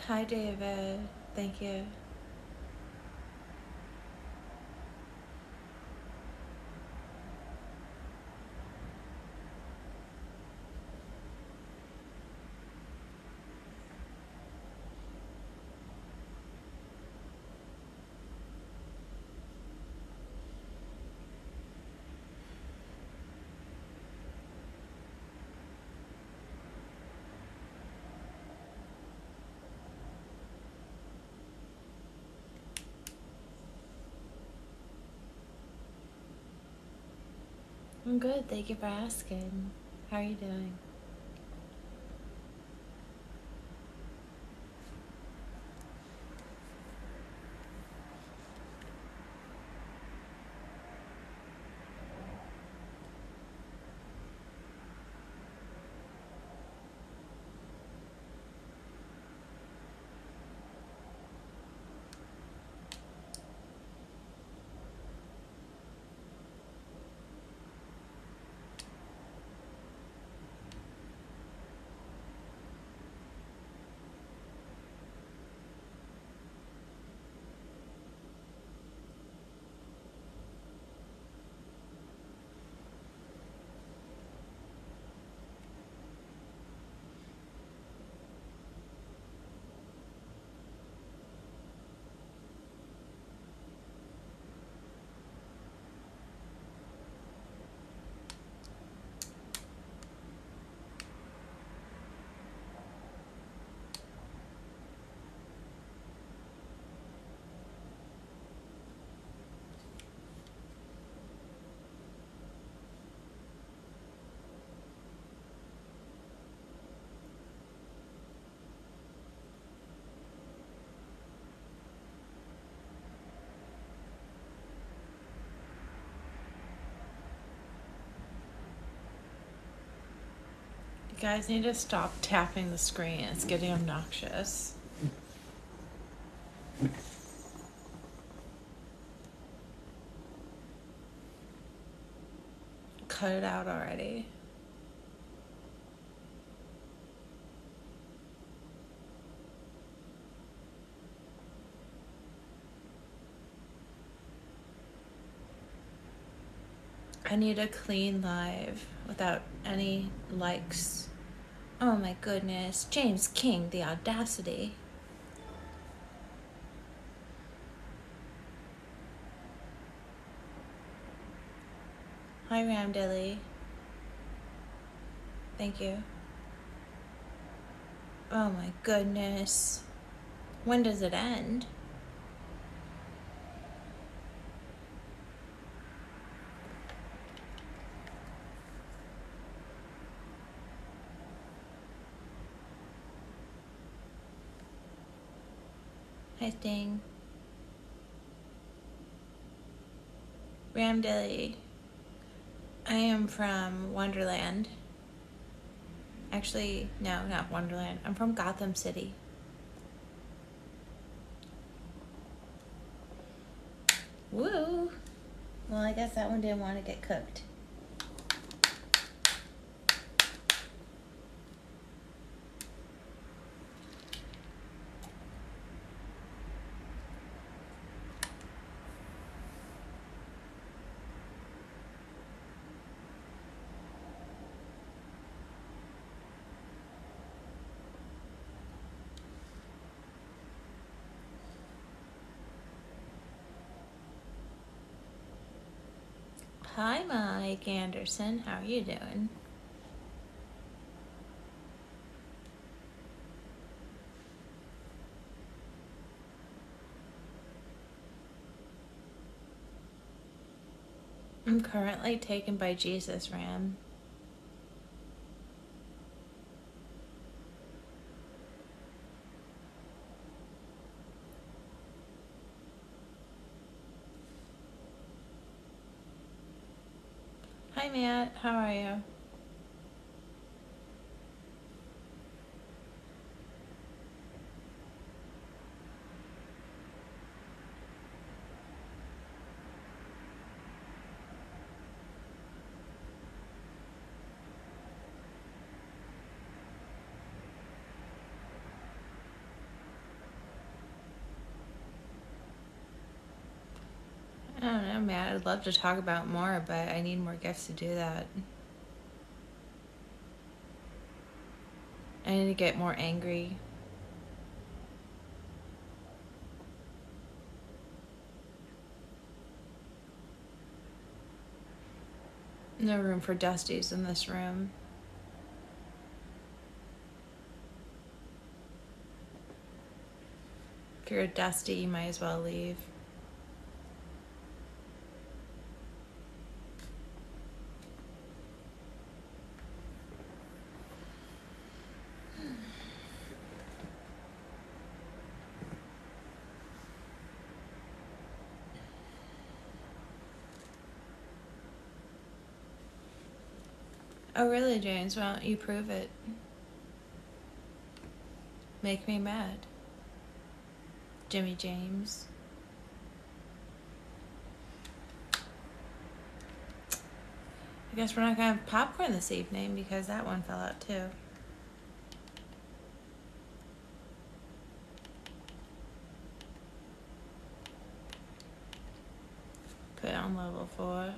Hi, David. Thank you. I'm good. Thank you for asking. How are you doing? You guys need to stop tapping the screen. It's getting obnoxious. Cut it out already. I need a clean live without any likes. Oh my goodness. James King, the audacity. Hi, Ramdilly. Thank you. Oh my goodness. When does it end? Hi, Sting. Ramdilly. I am from Wonderland. Actually, no, not Wonderland. I'm from Gotham City. Woo! Well, I guess that one didn't want to get cooked. Hi, Mike Anderson. How are you doing? I'm currently taken by Jesus, Ram. Hi, Matt. How are you? I don't know, man. I'd love to talk about more, but I need more gifts to do that. I need to get more angry. No room for Dusties in this room. If you're a Dusty, you might as well leave. Oh, really, James? Why don't you prove it? Make me mad. Jimmy James. I guess we're not going to have popcorn this evening because that one fell out too. Put it on level 4.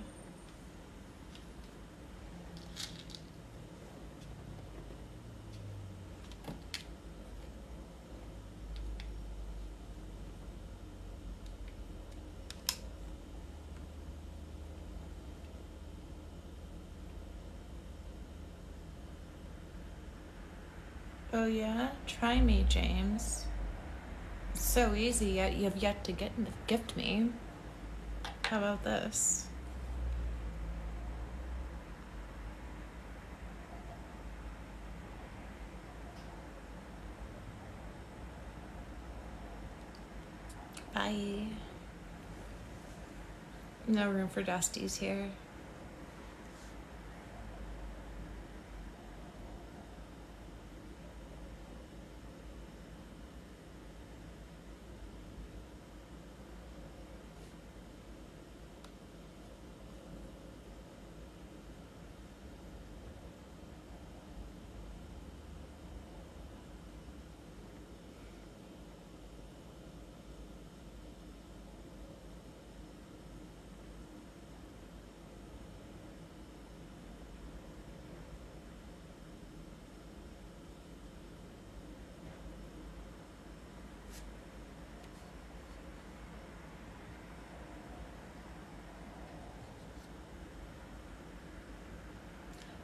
Oh yeah? Try me, James. It's so easy, yet you have yet to gift me. How about this? Bye. No room for Dusties here.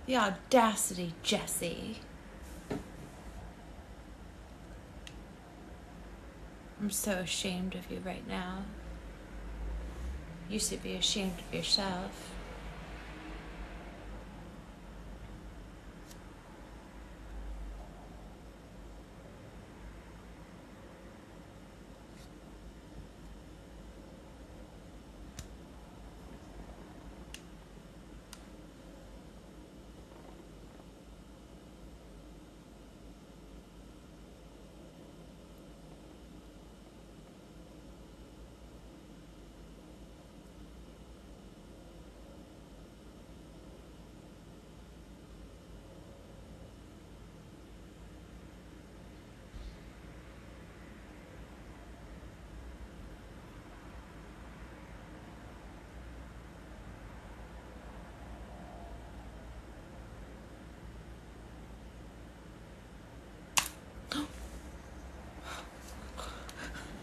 The audacity, Jesse. I'm so ashamed of you right now. You should be ashamed of yourself.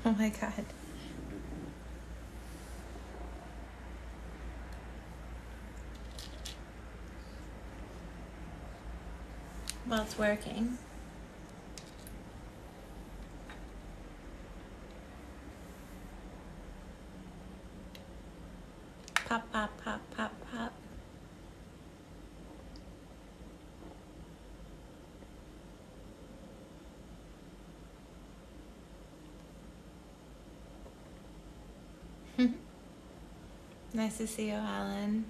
Oh my god. Well, it's working. Pop, pop, pop, pop, pop. Nice to see you, Alan.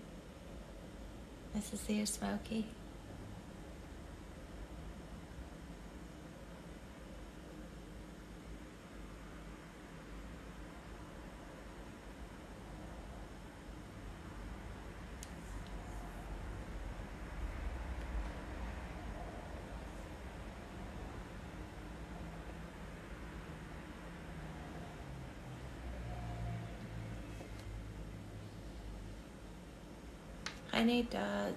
Nice to see you, Smokey. I need Doug.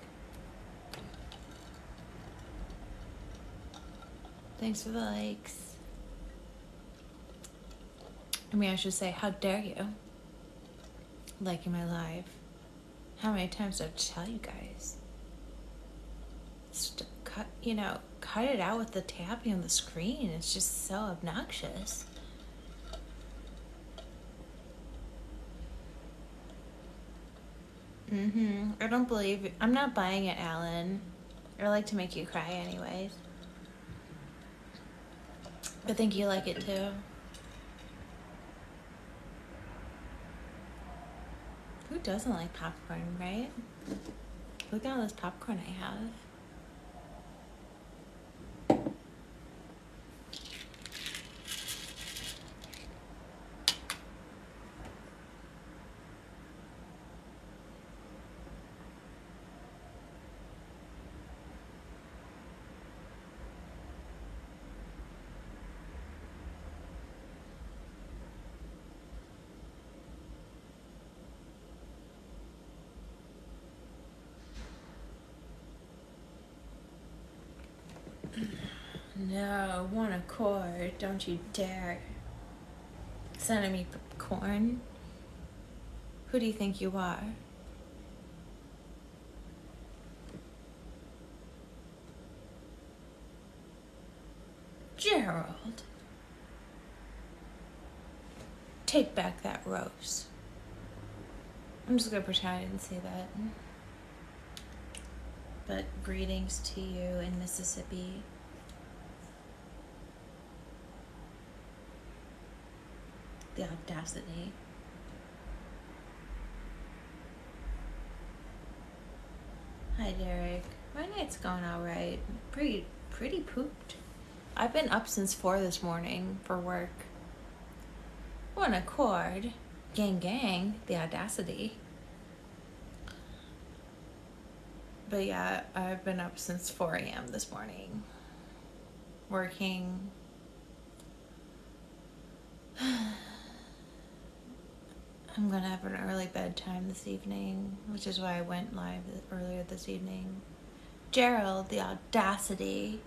Thanks for the likes. I mean, I should say, how dare you liking my live? How many times do I tell you guys? Cut it out with the tapping on the screen. It's just so obnoxious. I don't believe... I'm not buying it, Alan. I like to make you cry anyways. I think you like it too. Who doesn't like popcorn, right? Look at all this popcorn I have. No, one accord. Don't you dare. Sending me popcorn. Who do you think you are? Gerald. Take back that rose. I'm just gonna pretend I didn't see that. But greetings to you in Mississippi. The audacity. Hi, Derek. My night's going all right. Pretty pooped. I've been up since 4 this morning for work. One accord. Gang gang. The audacity. But yeah, I've been up since 4 a.m. this morning. Working. I'm gonna have an early bedtime this evening, which is why I went live earlier this evening. Gerald, the audacity.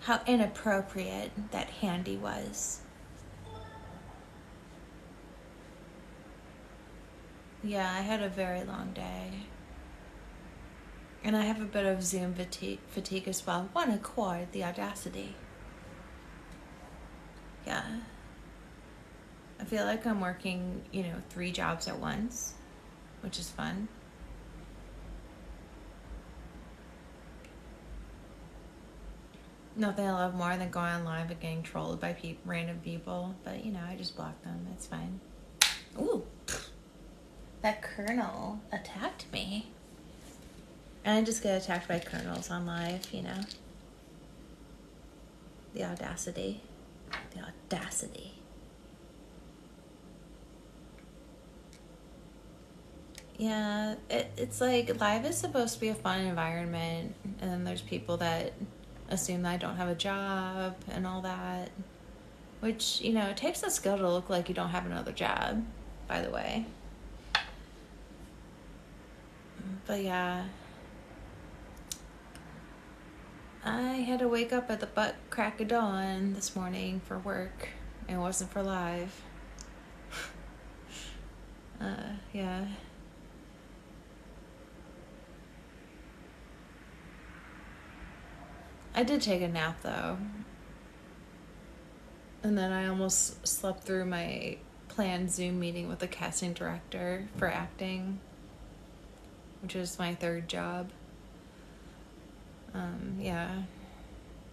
How inappropriate that handy was. Yeah, I had a very long day. And I have a bit of Zoom fatigue as well. One accord, the audacity. Yeah. I feel like I'm working, 3 jobs at once, which is fun. Nothing I love more than going on live and getting trolled by random people, but I just block them. It's fine. Ooh, that colonel attacked me. And I just get attacked by colonels on live, The audacity. The audacity. Yeah, it's like live is supposed to be a fun environment, and then there's people that assume that I don't have a job and all that, which, it takes a skill to look like you don't have another job, by the way. But yeah, I had to wake up at the butt crack of dawn this morning for work. It wasn't for live. Yeah. I did take a nap though. And then I almost slept through my planned Zoom meeting with the casting director for acting, which is my 3rd job. Yeah.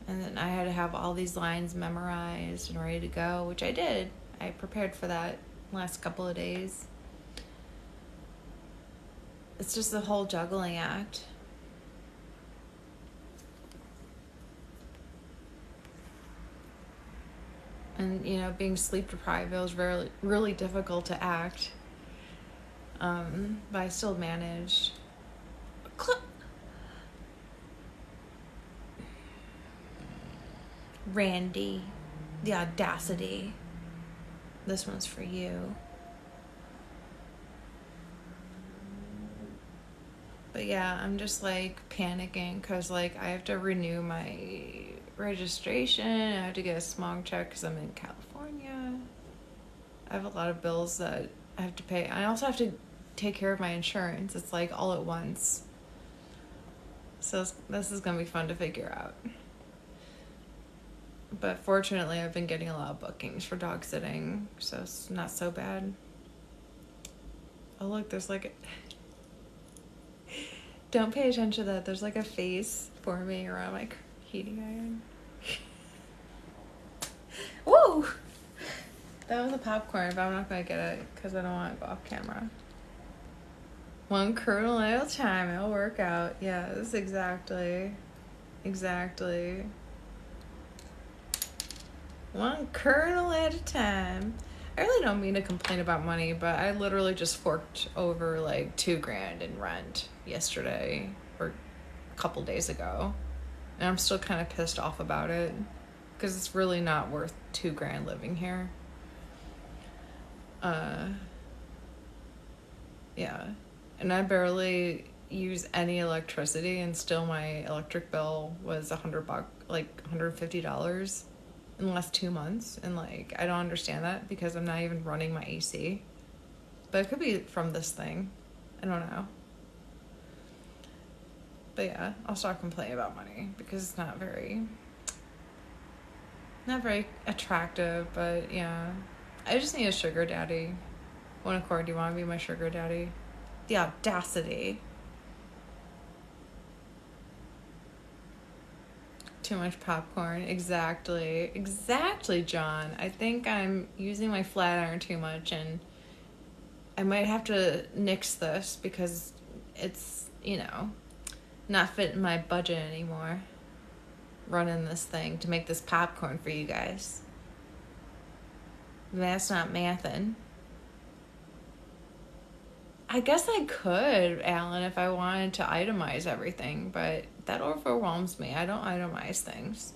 And then I had to have all these lines memorized and ready to go, which I did. I prepared for that last couple of days. It's just the whole juggling act. And, being sleep deprived, it was really difficult to act. But I still managed. Randy, the audacity. This one's for you. But yeah, I'm just like panicking because like I have to renew my registration. I have to get a smog check because I'm in California. I have a lot of bills that I have to pay. I also have to take care of my insurance. It's like all at once. So this is going to be fun to figure out. But fortunately, I've been getting a lot of bookings for dog sitting, so it's not so bad. Oh, look, there's like don't pay attention to that. There's like a face forming around my heating iron. Whoa! That was a popcorn, but I'm not going to get it because I don't want to go off camera. One kernel at a time. It'll work out. Yes, exactly. Exactly. One kernel at a time. I really don't mean to complain about money, but I literally just forked over like $2,000 in rent yesterday or a couple days ago. And I'm still kind of pissed off about it because it's really not worth $2,000 living here. Yeah. And I barely use any electricity, and still my electric bill was $100, like $150 in the last 2 months. And like, I don't understand that because I'm not even running my AC. But it could be from this thing. I don't know. But yeah, I'll stop complaining about money because it's not very attractive. But yeah, I just need a sugar daddy. One accord, do you want to be my sugar daddy? The audacity. Too much popcorn. Exactly, John. I think I'm using my flat iron too much, and I might have to nix this because it's, not fitting my budget anymore. Running this thing to make this popcorn for you guys. That's not mathin'. I guess I could, Alan, if I wanted to itemize everything, but that overwhelms me. I don't itemize things.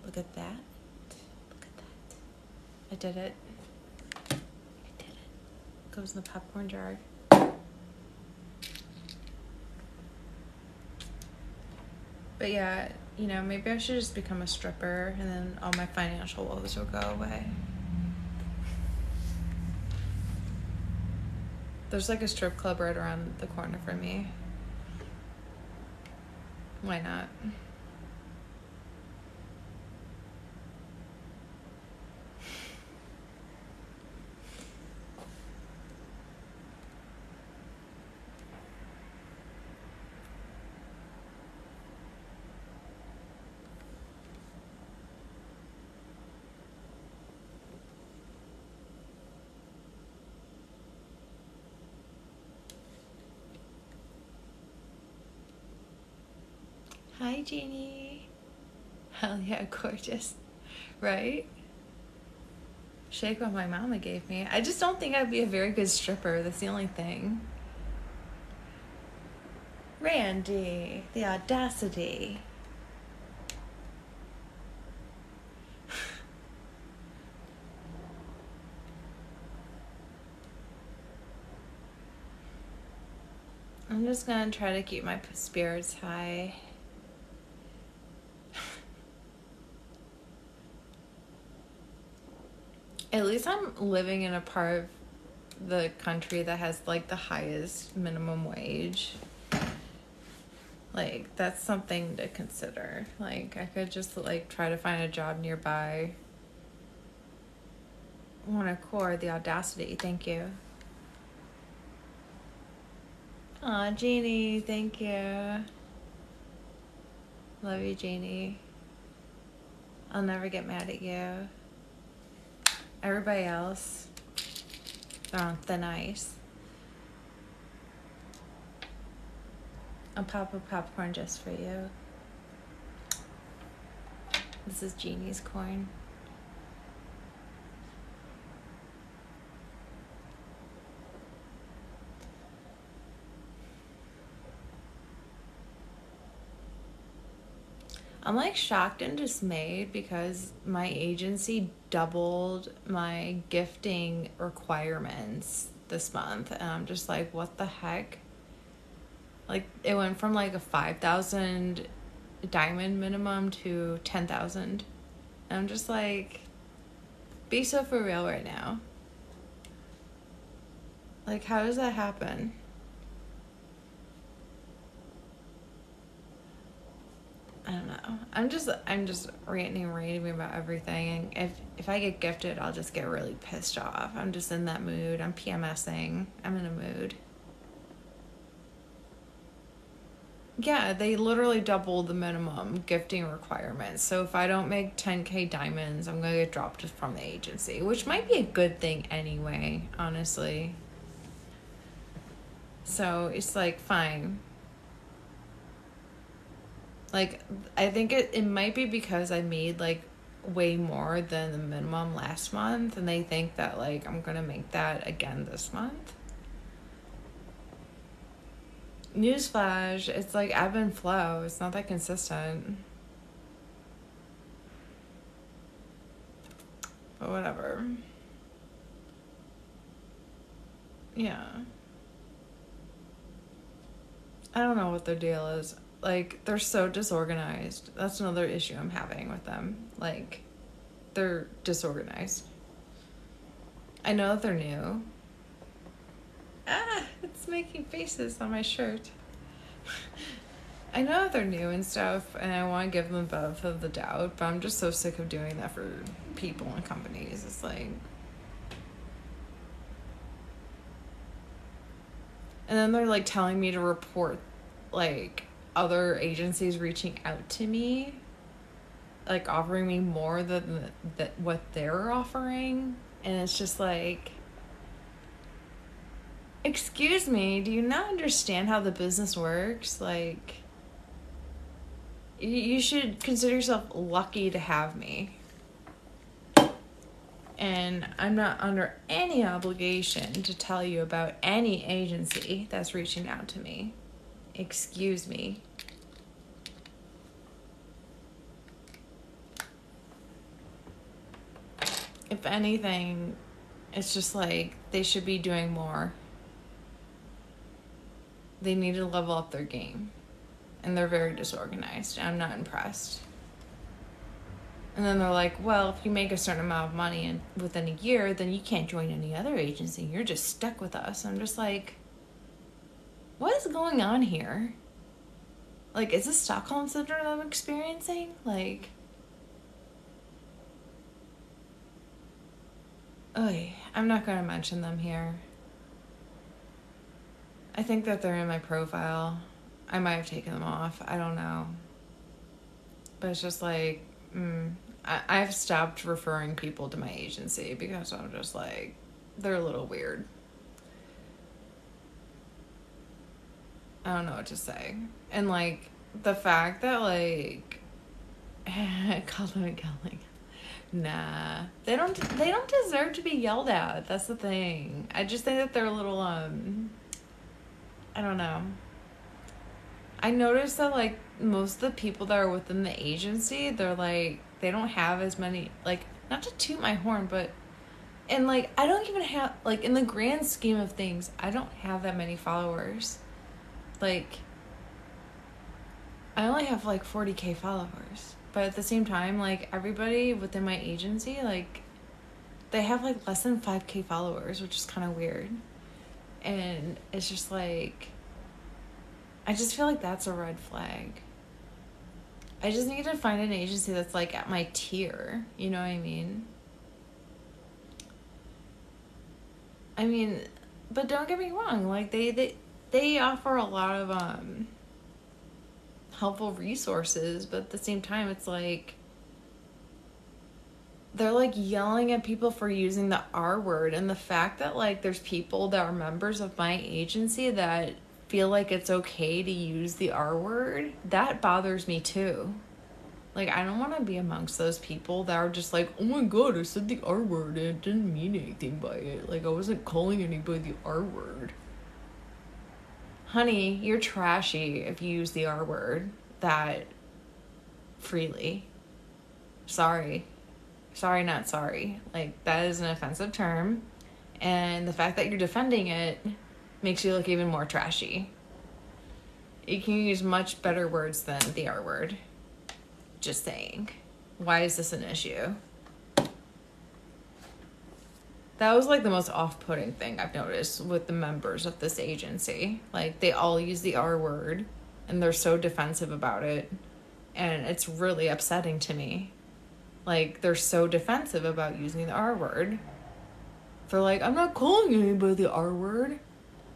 Look at that. Look at that. I did it. Goes in the popcorn jar. But yeah, maybe I should just become a stripper and then all my financial woes will go away. There's like a strip club right around the corner from me. Why not? Hi, Jeannie. Hell yeah, gorgeous. Right? Shake what my mama gave me. I just don't think I'd be a very good stripper. That's the only thing. Randy, the audacity. I'm just gonna try to keep my spirits high. At least I'm living in a part of the country that has like the highest minimum wage. Like, that's something to consider. Like, I could just like try to find a job nearby. One accord, the audacity. Thank you. Aw, Jeannie, thank you. Love you, Jeannie. I'll never get mad at you. Everybody else, they're on thin ice. I'll pop a popcorn just for you. This is Jeannie's corn. I'm like shocked and dismayed because my agency doubled my gifting requirements this month. And I'm just like, what the heck? Like, it went from like a 5,000 diamond minimum to 10,000. And I'm just like, be so for real right now. Like, how does that happen? I don't know. I'm just ranting and raving about everything. And if I get gifted, I'll just get really pissed off. I'm just in that mood. I'm PMSing. I'm in a mood. Yeah, they literally doubled the minimum gifting requirements. So if I don't make 10K diamonds, I'm going to get dropped from the agency, which might be a good thing anyway, honestly. So it's like, fine. Like, I think it might be because I made like way more than the minimum last month, and they think that like I'm going to make that again this month. Newsflash, it's like ebb and flow. It's not that consistent. But whatever. Yeah. I don't know what their deal is. Like, they're so disorganized. That's another issue I'm having with them. Like, they're disorganized. I know that they're new. It's making faces on my shirt. I know that they're new and stuff, and I want to give them the benefit of the doubt, but I'm just so sick of doing that for people and companies. It's like... And then they're, like, telling me to report, like, other agencies reaching out to me, like, offering me more than what they're offering. And it's just like... Excuse me, do you not understand how the business works? Like, you should consider yourself lucky to have me. And I'm not under any obligation to tell you about any agency that's reaching out to me. Excuse me. If anything, it's just like they should be doing more. They need to level up their game. And they're very disorganized. I'm not impressed. And then they're like, well, if you make a certain amount of money within a year, then you can't join any other agency. You're just stuck with us. I'm just like, what is going on here? Like, is this Stockholm Syndrome I'm experiencing? Like, I'm not going to mention them here. I think that they're in my profile. I might have taken them off. I don't know. But it's just like, I've stopped referring people to my agency because I'm just like, they're a little weird. I don't know what to say. And like, the fact that like, call them yelling. Nah, they don't deserve to be yelled at. That's the thing. I just think that they're a little, I don't know. I noticed that, like, most of the people that are within the agency, they're, like, they don't have as many, like, not to toot my horn, but, and, like, I don't even have, like, in the grand scheme of things, I don't have that many followers. Like, I only have, like, 40K followers. But at the same time, like, everybody within my agency, like, they have, like, less than 5K followers, which is kind of weird. And it's just like, I just feel like that's a red flag. I just need to find an agency that's like at my tier. You know what I mean? I mean, but don't get me wrong. Like they offer a lot of helpful resources, but at the same time, it's like they're like yelling at people for using the R word, and the fact that like there's people that are members of my agency that feel like it's okay to use the R word, that bothers me too. Like, I don't want to be amongst those people that are just like, oh my god, I said the R word and it didn't mean anything by it. Like, I wasn't calling anybody the R word. Honey, you're trashy if you use the R word that freely. Sorry. Sorry, not sorry. Like, that is an offensive term. And the fact that you're defending it makes you look even more trashy. You can use much better words than the R word. Just saying. Why is this an issue? That was like the most off-putting thing I've noticed with the members of this agency. Like, they all use the R word and they're so defensive about it. And it's really upsetting to me. Like, they're so defensive about using the R word. They're like, I'm not calling anybody the R word.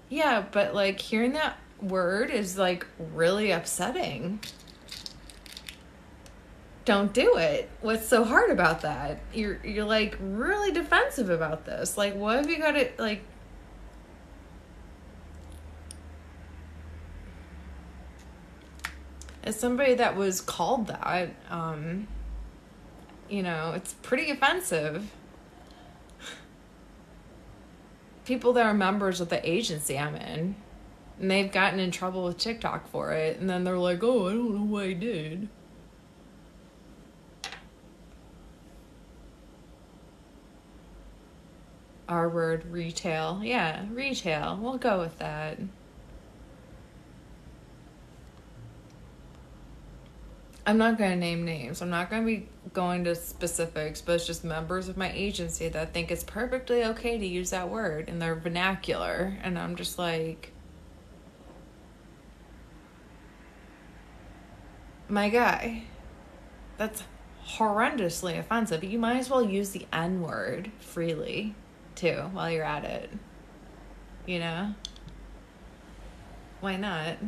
Yeah, but like, hearing that word is like really upsetting. Don't do it. What's so hard about that? You're like really defensive about this. Like, what have you got to like? As somebody that was called that, it's pretty offensive. People that are members of the agency I'm in, and they've gotten in trouble with TikTok for it, and then they're like, oh, I don't know what I did. R word, retail. Yeah, retail. We'll go with that. I'm not going to name names. I'm not going to be going to specifics, but it's just members of my agency that think it's perfectly okay to use that word in their vernacular. And I'm just like, my guy, that's horrendously offensive. You might as well use the N word freely, too, while you're at it. You know? Why not?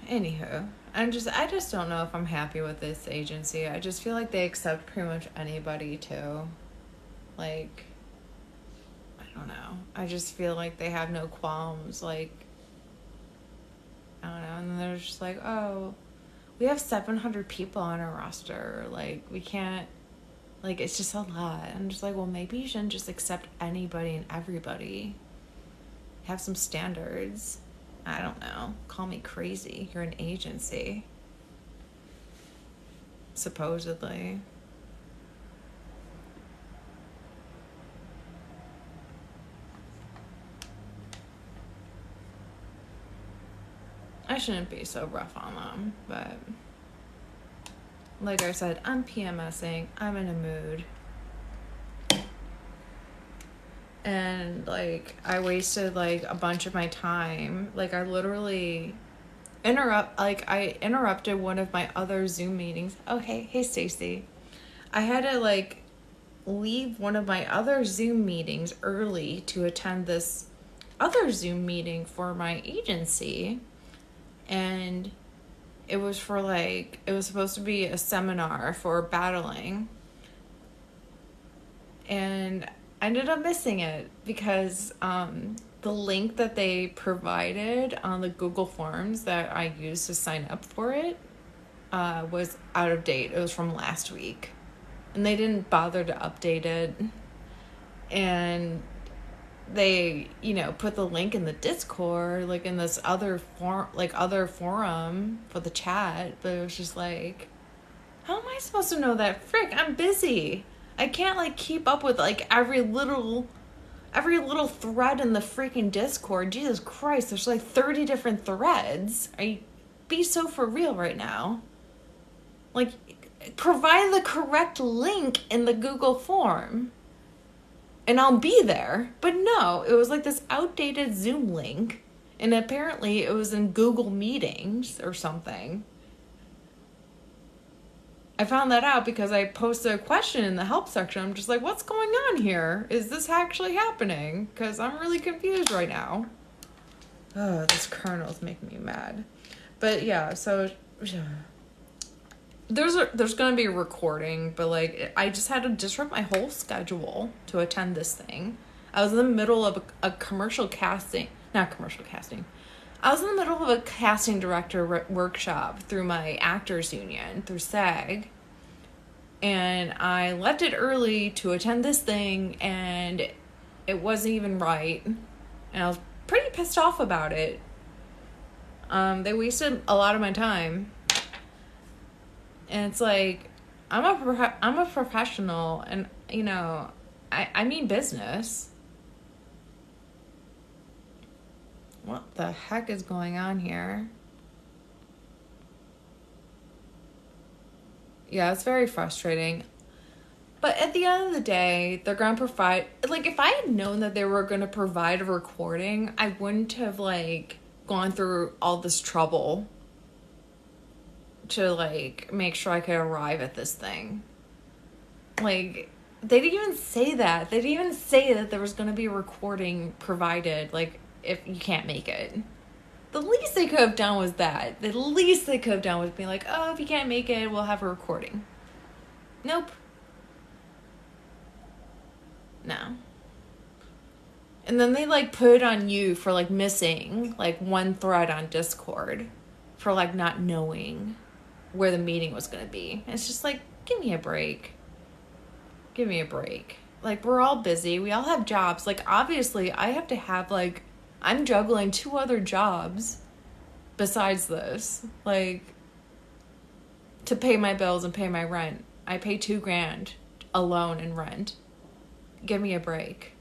Anywho, I just don't know if I'm happy with this agency. I just feel like they accept pretty much anybody too. Like, I don't know. I just feel like they have no qualms. Like, I don't know. And they're just like, oh, we have 700 people on our roster. Like, we can't, like, it's just a lot. I'm just like, well, maybe you shouldn't just accept anybody and everybody. Have some standards. I don't know. Call me crazy. You're an agency. Supposedly. I shouldn't be so rough on them, but like I said, I'm PMSing. I'm in a mood. And like, I wasted like a bunch of my time. Like, I literally interrupted one of my other Zoom meetings. Oh, hey Stacy. I had to like leave one of my other Zoom meetings early to attend this other Zoom meeting for my agency. And it was supposed to be a seminar for battling. And I ended up missing it because the link that they provided on the Google Forms that I used to sign up for it was out of date. It was from last week. And they didn't bother to update it. And they, put the link in the Discord, like in this other forum for the chat. But it was just like, how am I supposed to know that? Frick, I'm busy. I can't like keep up with like every little thread in the freaking Discord. Jesus Christ, there's like 30 different threads. Be so for real right now. Like, provide the correct link in the Google form and I'll be there. But no, it was like this outdated Zoom link, and apparently it was in Google Meetings or something. I found that out because I posted a question in the help section. I'm just like, what's going on here? Is this actually happening? Because I'm really confused right now. Oh, this kernel's making me mad. But yeah, so there's going to be a recording, but like, I just had to disrupt my whole schedule to attend this thing. I was in the middle of a commercial casting. Not commercial casting. I was in the middle of a casting director workshop through my actors union, through SAG. And I left it early to attend this thing, and it wasn't even right. And I was pretty pissed off about it. They wasted a lot of my time. And it's like, I'm a professional, and, you know, I mean business. What the heck is going on here? Yeah, it's very frustrating. But at the end of the day, they're going to provide... Like, if I had known that they were going to provide a recording, I wouldn't have, like, gone through all this trouble to, like, make sure I could arrive at this thing. Like, they didn't even say that. They didn't even say that there was going to be a recording provided, like, if you can't make it. The least they could have done was that. The least they could have done was be like, oh, if you can't make it, we'll have a recording. Nope. No. And then they, like, put it on you for, like, missing, like, one thread on Discord for, like, not knowing where the meeting was going to be. And it's just like, give me a break. Give me a break. Like, we're all busy. We all have jobs. Like, obviously, I have to have, like, I'm juggling 2 other jobs besides this. Like, to pay my bills and pay my rent. I pay $2,000 alone in rent. Give me a break.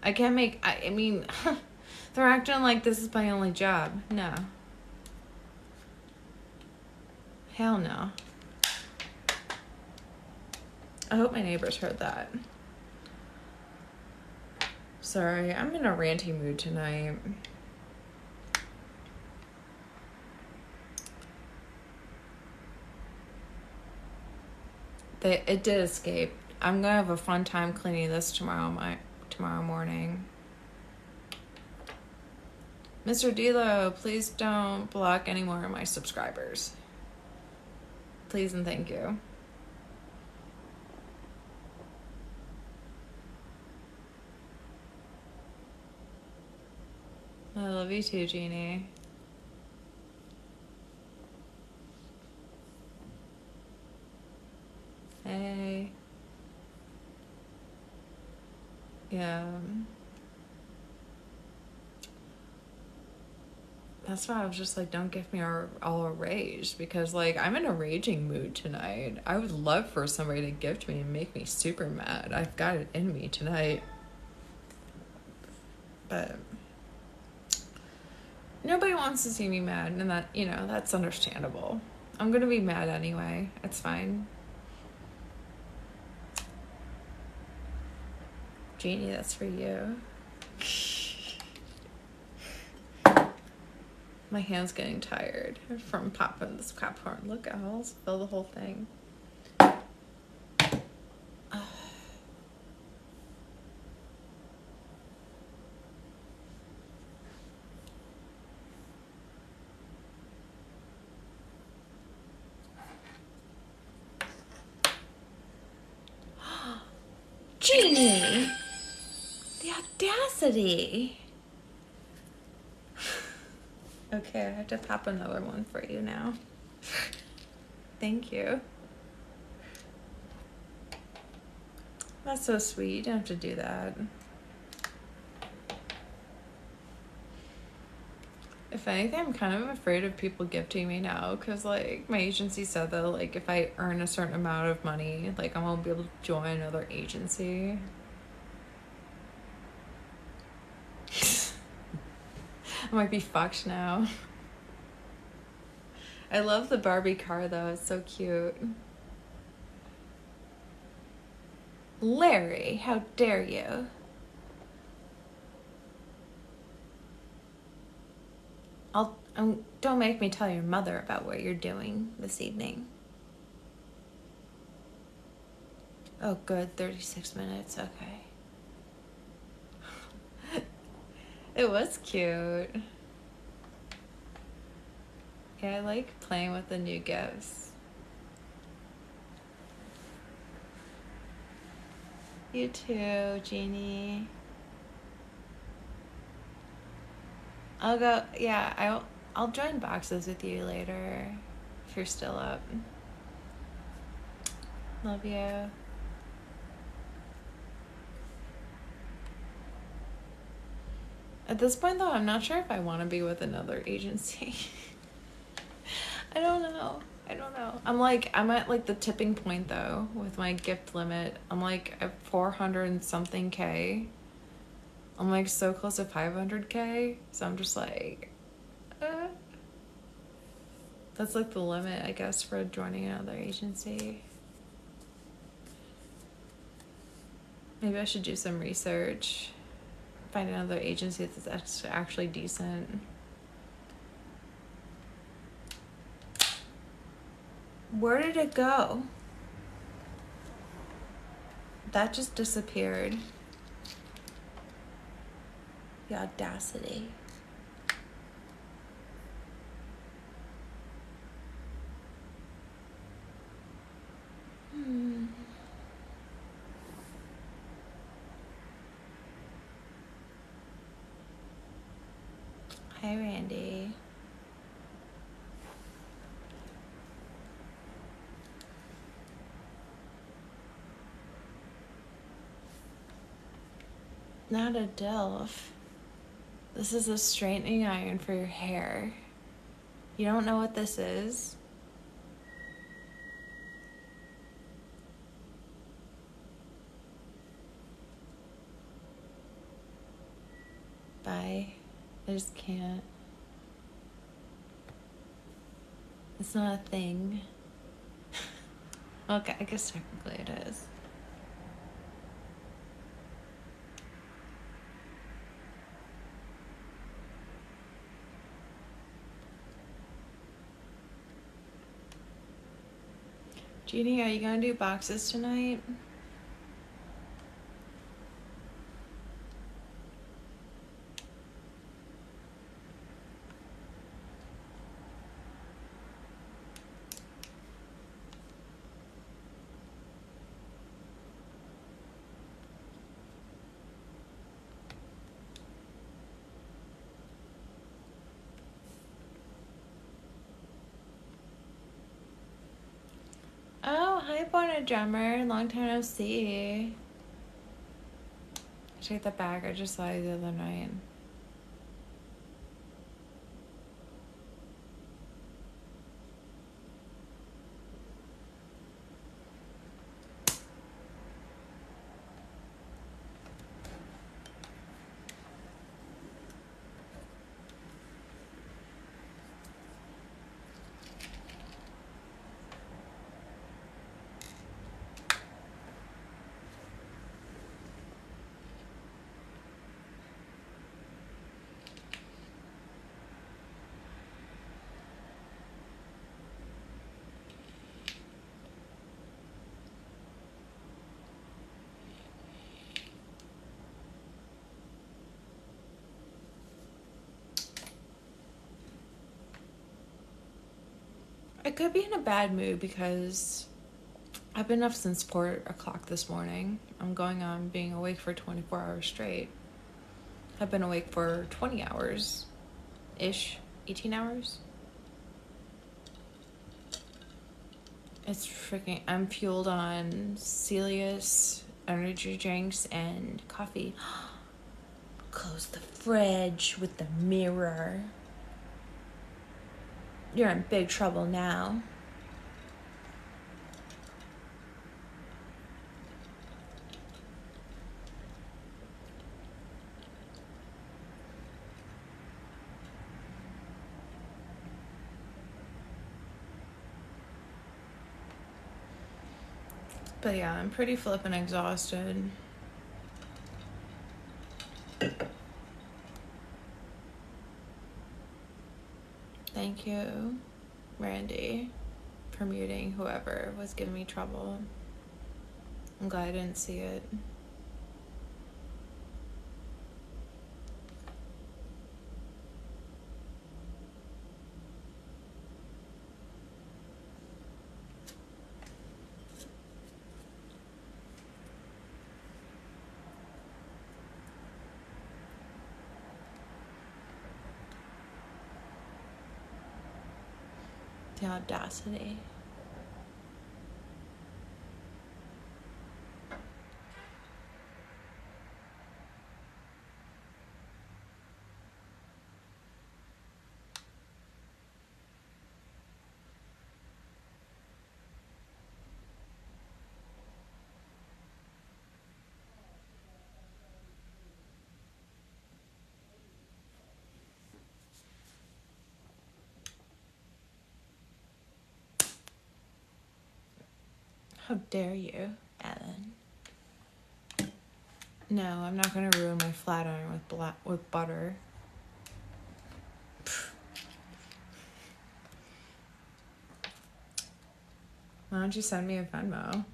I can't make... I mean, they're acting like this is my only job. No. Hell no. I hope my neighbors heard that. Sorry, I'm in a ranty mood tonight. It did escape. I'm gonna have a fun time cleaning this tomorrow morning. Mr. D'Lo, please don't block any more of my subscribers. Please and thank you. I love you too, Jeannie. Hey. Yeah. That's why I was just like, don't give me all rage, because, like, I'm in a raging mood tonight. I would love for somebody to gift me and make me super mad. I've got it in me tonight. But nobody wants to see me mad, and that, you know, that's understandable. I'm gonna be mad anyway. It's fine. Jeannie, that's for you. My hand's getting tired from popping this popcorn. Look, I'll spill the whole thing. Jeannie! The audacity! Okay, I have to pop another one for you now. Thank you. That's so sweet. You don't have to do that. If anything, I'm kind of afraid of people gifting me now, because, like, my agency said that, like, if I earn a certain amount of money, like, I won't be able to join another agency. I might be fucked now. I love the Barbie car, though. It's so cute. Larry, how dare you? Don't make me tell your mother about what you're doing this evening. Oh, good. 36 minutes. Okay. It was cute. Yeah, I like playing with the new gifts. You too, Jeannie. I'll go, yeah, I'll join boxes with you later if you're still up. Love you. At this point, though, I'm not sure if I want to be with another agency. I don't know. I'm at like the tipping point though with my gift limit. I'm like at 400 and something K. I'm like so close to 500K. So I'm just like, that's like the limit, I guess, for joining another agency. Maybe I should do some research, find another agency that's actually decent. Where did it go? That just disappeared. The audacity. Hi, Randy. Not a DILF. This is a straightening iron for your hair. You don't know what this is? Bye. I just can't. It's not a thing. Okay, I guess technically it is. Jeannie, are you gonna do boxes tonight? Oh, hi, Bona Drummer. Long time no see. I take that back. I just saw you the other night. I could be in a bad mood because I've been up since 4 o'clock this morning. I'm going on being awake for 24 hours straight. I've been awake for 20 hours-ish, 18 hours. It's freaking, I'm fueled on Celius, energy drinks, and coffee. Close the fridge with the mirror. You're in big trouble now. But yeah, I'm pretty flippin' exhausted. Thank you, Randy, for muting whoever was giving me trouble. I'm glad I didn't see it. The audacity. How dare you, Ellen? No, I'm not gonna ruin my flat iron with butter. Why don't you send me a Venmo?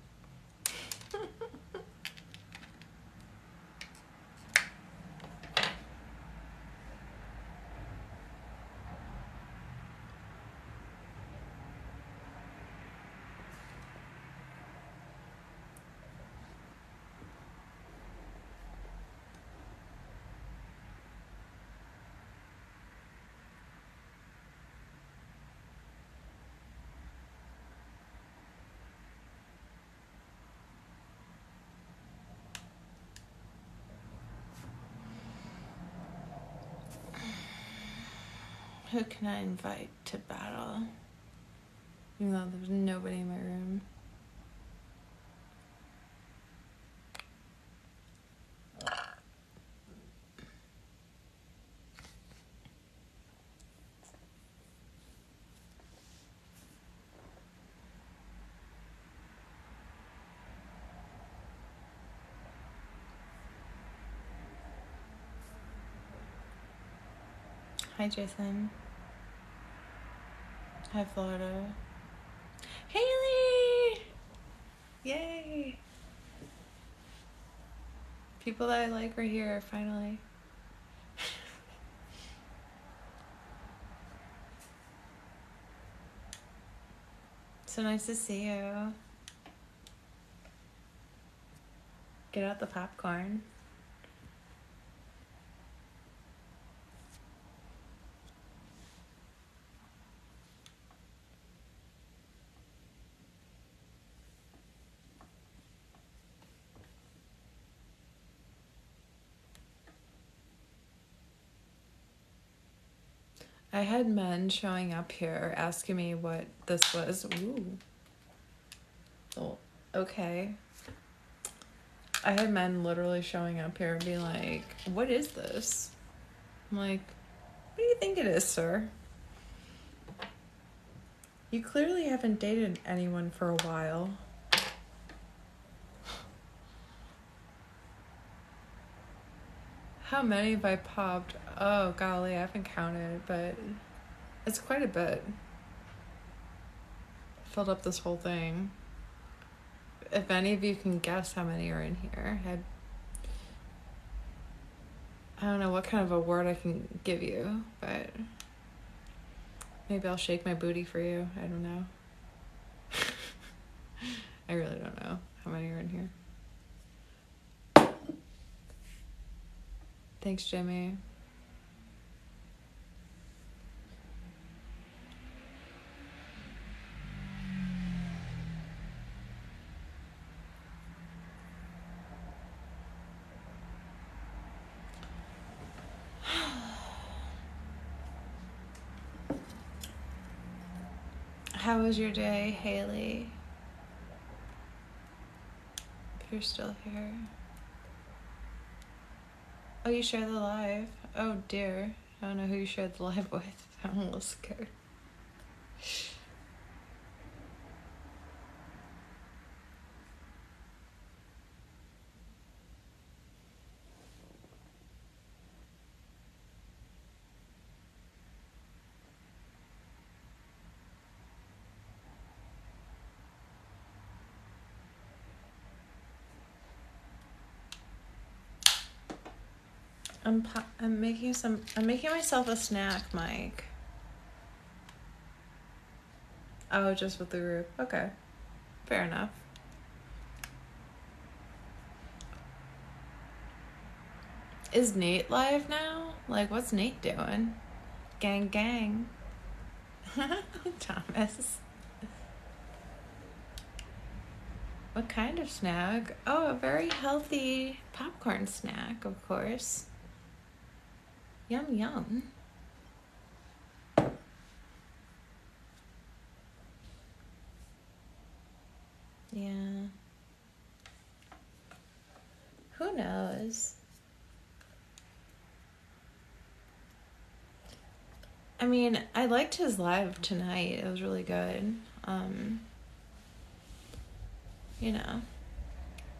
Who can I invite to battle? Even though there's nobody in my room. Hi, Jason. Hi, Florida. Haley! Yay! People that I like are here, finally. So nice to see you. Get out the popcorn. I had men showing up here asking me what this was. Ooh. Oh, okay. I had men literally showing up here and being like, what is this? I'm like, what do you think it is, sir? You clearly haven't dated anyone for a while. How many have I popped? Oh, golly, I haven't counted, but it's quite a bit. Filled up this whole thing. If any of you can guess how many are in here, I don't know what kind of a word I can give you, but maybe I'll shake my booty for you. I don't know. I really don't know how many are in here. Thanks, Jimmy. How was your day, Haley? If you're still here. Oh, you shared the live? Oh, dear. I don't know who you shared the live with. I'm a little scared. I'm making myself a snack, Mike. Oh, just with the group. Okay. Fair enough. Is Nate live now? Like, what's Nate doing? Gang, gang. Thomas. What kind of snack? Oh, a very healthy popcorn snack, of course. Yum, yum. Yeah. Who knows? I mean, I liked his live tonight. It was really good. you know,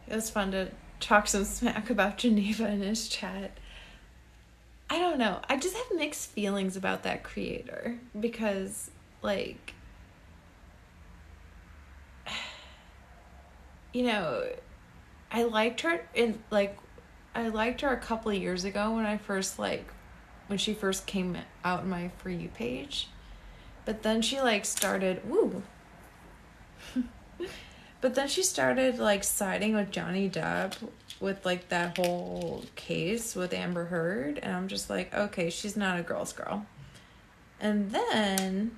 it was fun to talk some smack about Geneva in his chat. I don't know. I just have mixed feelings about that creator because, like, you know, I liked her I liked her a couple of years ago when she first came out in my For You page. But then she started, but then she started siding with Johnny Depp with that whole case with Amber Heard. And I'm just like, okay, she's not a girl's girl. And then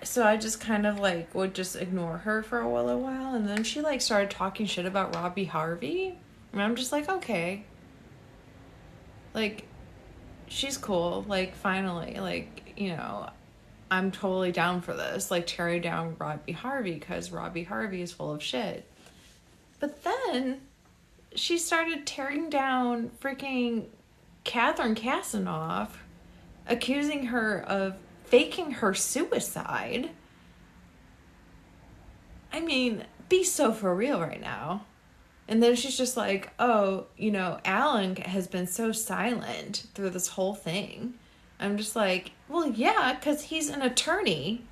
so I just kind of would just ignore her for a little while, and then she started talking shit about Robbie Harvey, and I'm just like, okay, she's cool, finally, I'm totally down for this, tear down Robbie Harvey because Robbie Harvey is full of shit. But then she started tearing down freaking Catherine Casanoff, accusing her of faking her suicide. I mean, be so for real right now. And then she's just like, oh, Alan has been so silent through this whole thing. I'm just like, well, yeah, because he's an attorney.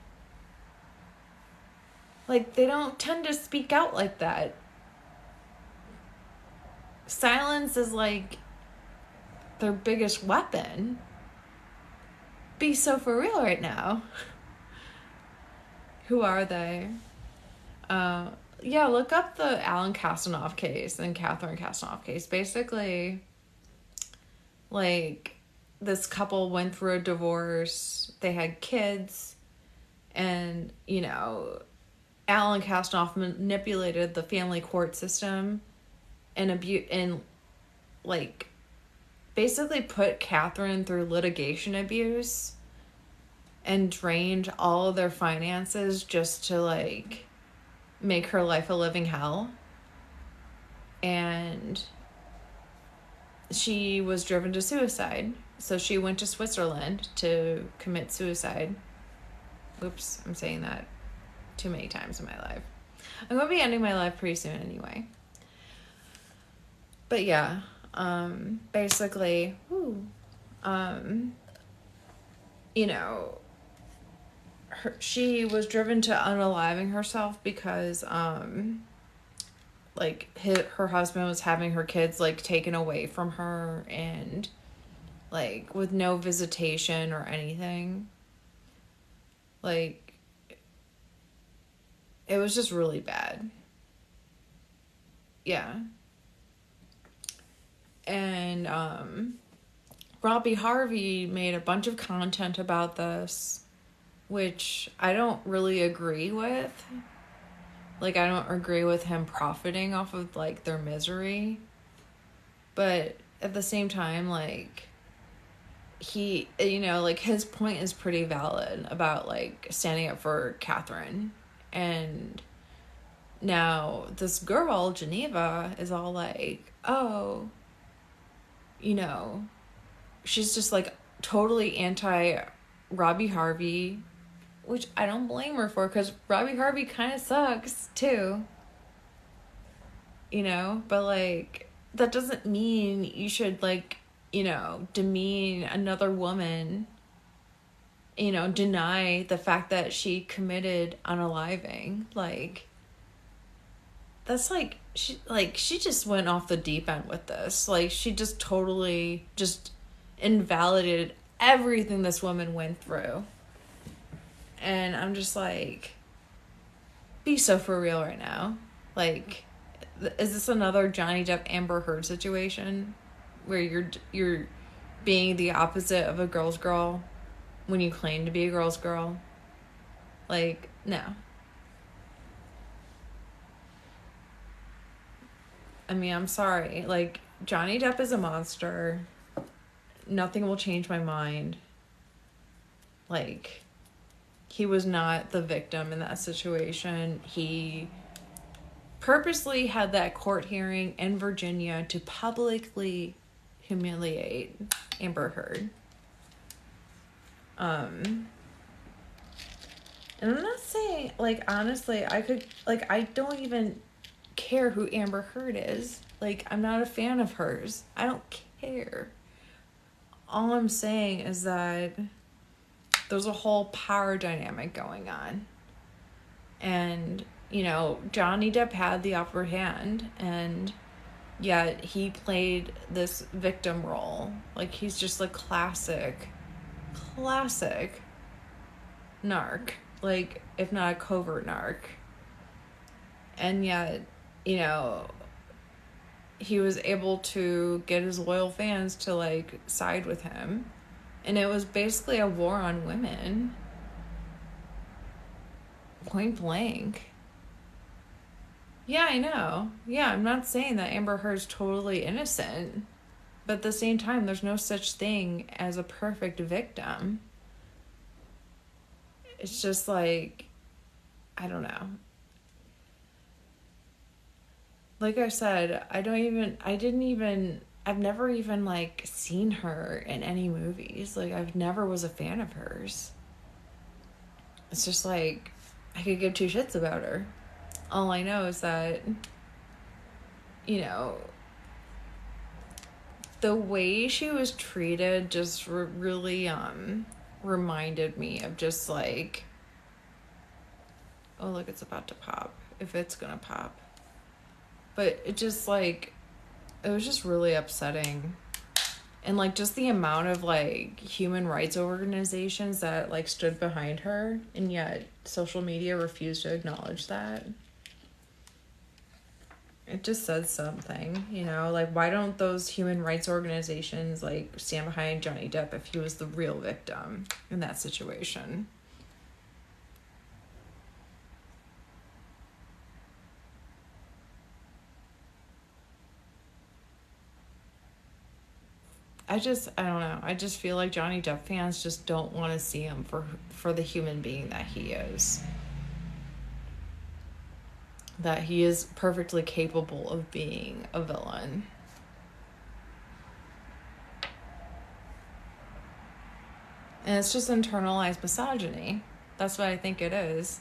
They don't tend to speak out like that. Silence is their biggest weapon. Be so for real right now. Who are they? Yeah, look up the Alan Casanoff case and Catherine Casanoff case. Basically, this couple went through a divorce. They had kids. And, Alan Casanoff manipulated the family court system and basically put Catherine through litigation abuse and drained all of their finances just to make her life a living hell. And she was driven to suicide. So she went to Switzerland to commit suicide. Oops, I'm saying that too many times in my life. I'm going to be ending my life pretty soon anyway. But yeah, basically, she was driven to unaliving herself because, her husband was having her kids, taken away from her and, with no visitation or anything. It was just really bad. Yeah. And, Robbie Harvey made a bunch of content about this, which I don't really agree with. I don't agree with him profiting off of, their misery. But at the same time, he, his point is pretty valid about, standing up for Catherine. And now this girl, Geneva, is all oh, she's just, totally anti-Robbie Harvey, which I don't blame her for, because Robbie Harvey kind of sucks, too. But, that doesn't mean you should, demean another woman, deny the fact that she committed unaliving. That's, she just went off the deep end with this. She just totally just invalidated everything this woman went through. And I'm just be so for real right now. Is this another Johnny Depp Amber Heard situation where you're being the opposite of a girl's girl when you claim to be a girl's girl? No. I mean, I'm sorry. Johnny Depp is a monster. Nothing will change my mind. He was not the victim in that situation. He purposely had that court hearing in Virginia to publicly humiliate Amber Heard. And I'm not saying, like, honestly, I don't even care who Amber Heard is. Like, I'm not a fan of hers. I don't care. All I'm saying is that there's a whole power dynamic going on. And, Johnny Depp had the upper hand, and yet he played this victim role. Like, he's just a classic narc. Like, if not a covert narc. And yet, he was able to get his loyal fans to, like, side with him. And it was basically a war on women. Point blank. Yeah, I know. Yeah, I'm not saying that Amber Heard's totally innocent. But at the same time, there's no such thing as a perfect victim. It's just like, I don't know. Like I said, I've never even, like, seen her in any movies. Like, I've never was a fan of hers. It's just like, I could give two shits about her. All I know is that, the way she was treated just really reminded me of just, like, oh, look, it's about to pop. If it's gonna pop. But it just, like, it was just really upsetting. And, like, just the amount of, like, human rights organizations that, like, stood behind her, and yet social media refused to acknowledge that. It just says something, like, why don't those human rights organizations, like, stand behind Johnny Depp if he was the real victim in that situation? I don't know. I just feel like Johnny Depp fans just don't want to see him for the human being that he is. That he is perfectly capable of being a villain. And it's just internalized misogyny. That's what I think it is.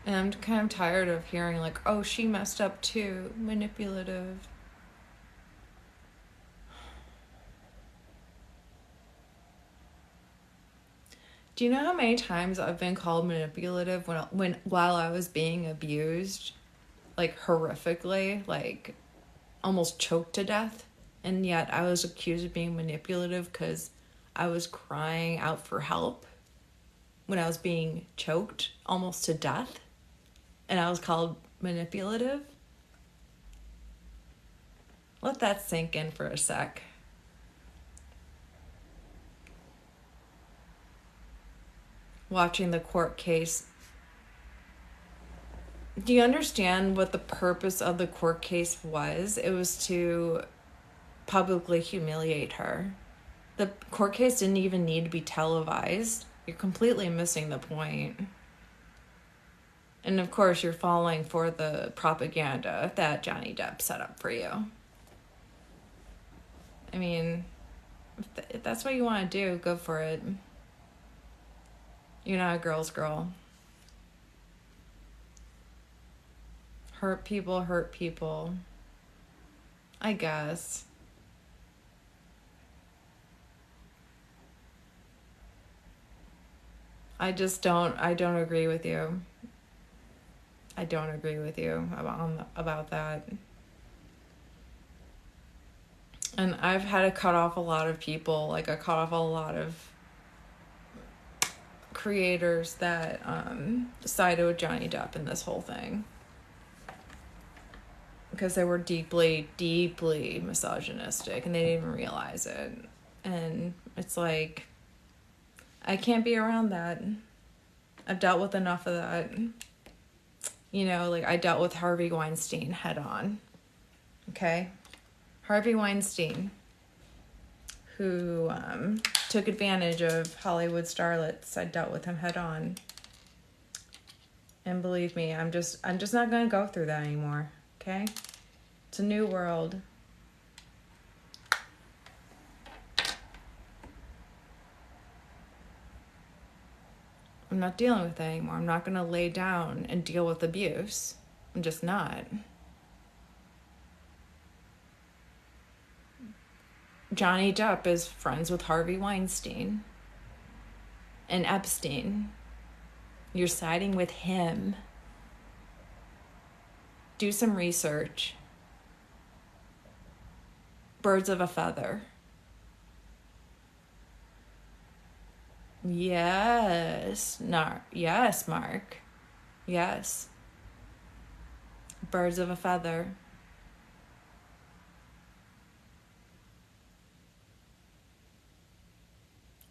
And I'm kind of tired of hearing, like, oh, she messed up too. Manipulative. Do you know how many times I've been called manipulative while I was being abused? Like, horrifically. Like, almost choked to death. And yet I was accused of being manipulative because I was crying out for help when I was being choked almost to death. And I was called manipulative. Let that sink in for a sec. Watching the court case. Do you understand what the purpose of the court case was? It was to publicly humiliate her. The court case didn't even need to be televised. You're completely missing the point. And of course, you're falling for the propaganda that Johnny Depp set up for you. I mean, if that's what you want to do, go for it. You're not a girl's girl. Hurt people. I guess. I don't agree with you. I don't agree with you about that. And I've had to cut off a lot of people. Like, I cut off a lot of creators that sided with Johnny Depp in this whole thing. Because they were deeply, deeply misogynistic, and they didn't even realize it. And it's like, I can't be around that. I've dealt with enough of that. Like, I dealt with Harvey Weinstein head on. Okay? Harvey Weinstein, who took advantage of Hollywood starlets. I dealt with him head on. And believe me, I'm just not going to go through that anymore. Okay? It's a new world. I'm not dealing with it anymore. I'm not going to lay down and deal with abuse. I'm just not. Johnny Depp is friends with Harvey Weinstein and Epstein. You're siding with him. Do some research. Birds of a feather. Yes. No. Yes, Mark. Yes. Birds of a feather.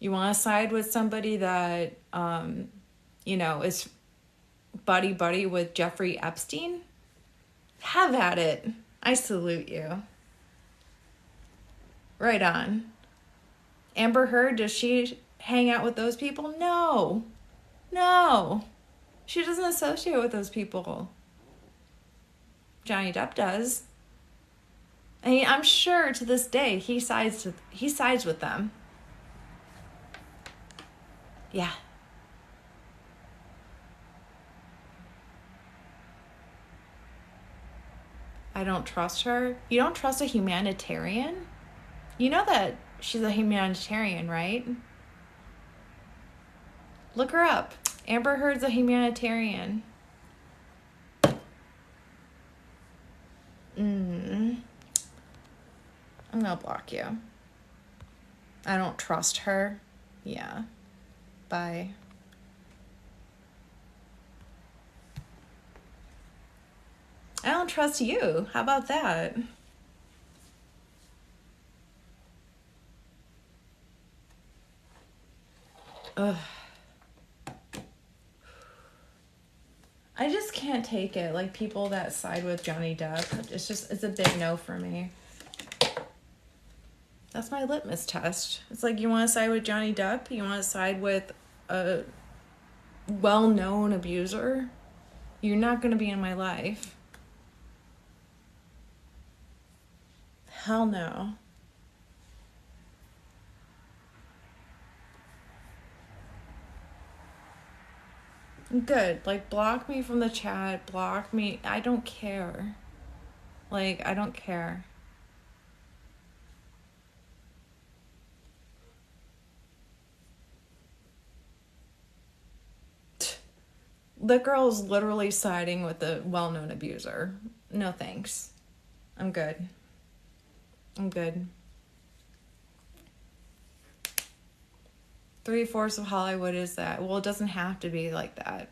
You want to side with somebody that, is buddy with Jeffrey Epstein? Have at it. I salute you. Right on. Amber Heard, does she hang out with those people? No. She doesn't associate with those people. Johnny Depp does. And I'm sure to this day he sides with them. Yeah. I don't trust her. You don't trust a humanitarian? You know that she's a humanitarian, right? Look her up. Amber Heard's a humanitarian. I'm gonna block you. I don't trust her. Yeah. Bye. I don't trust you. How about that? Ugh. I just can't take it. Like, people that side with Johnny Depp. It's a big no for me. That's my litmus test. It's like, you want to side with Johnny Depp? You want to side with a well-known abuser? You're not going to be in my life. Hell no. Good. Like, block me from the chat. Block me. I don't care. Like, I don't care. The girl's literally siding with a well-known abuser. No thanks. I'm good. 3/4 of Hollywood is that. Well, it doesn't have to be like that.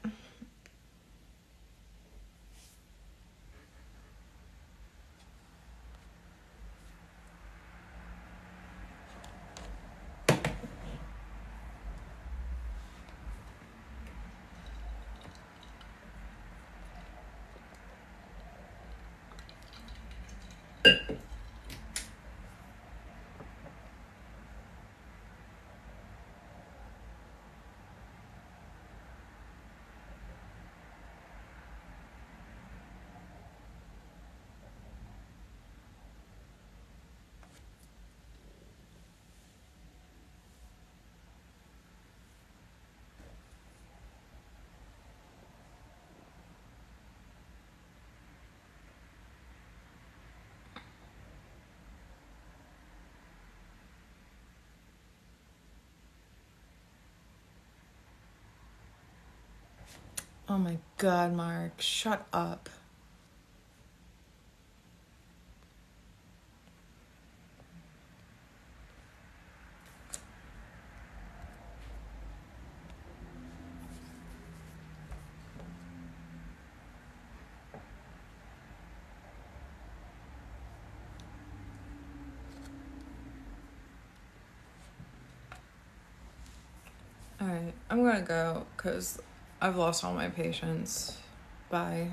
Oh my God, Mark. Shut up. Alright, I'm gonna go because I've lost all my patience. Bye.